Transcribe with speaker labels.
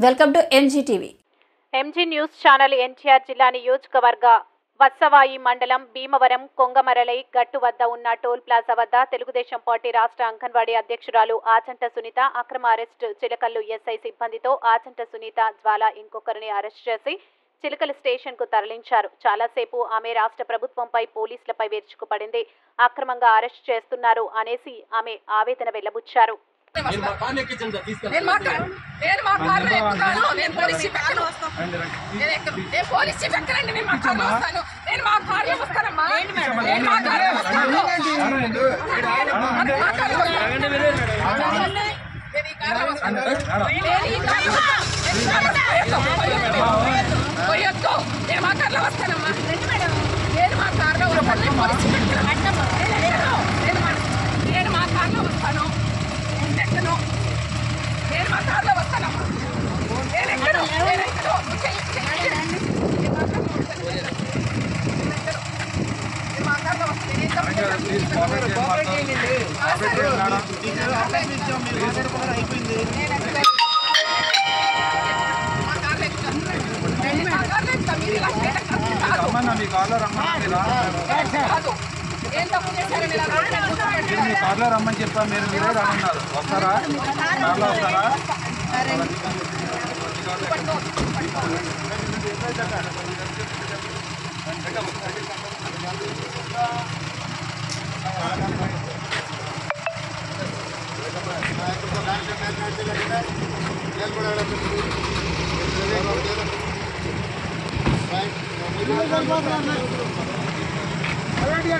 Speaker 1: Welcome to MG TV.
Speaker 2: MG news channel NTR జిల్లా నియోజకవర్గ వత్సవాయి మండలం భీమవరం కొంగమరలై గట్టు వద్ద ఉన్న టోల్ ప్లాజా వద్ద తెలుగుదేశం పార్టీ రాష్ట్ర అంగన్వాడీ అధ్యక్షురాలు ఆచంట సునీత అక్రమ అరెస్టు. చిలకల్లు ఎస్ఐ సిబ్బందితో ఆచంట సునీత జ్వాల ఇంకొకరిని అరెస్ట్ చేసి చిలకల స్టేషన్ కు తరలించారు. చాలాసేపు ఆమె రాష్ట్ర ప్రభుత్వంపై పోలీసులపై విరుచుకుపడింది. అక్రమంగా అరెస్ట్ చేస్తున్నారు అనేసి ఆమె ఆవేదన వెళ్లబుచ్చారు.
Speaker 3: కార్లో రమ్మని చెప్పా, మీరు మీరే రమ్మన్నారు. వస్తారా? కార్లో వస్తారా?
Speaker 4: అలాంటి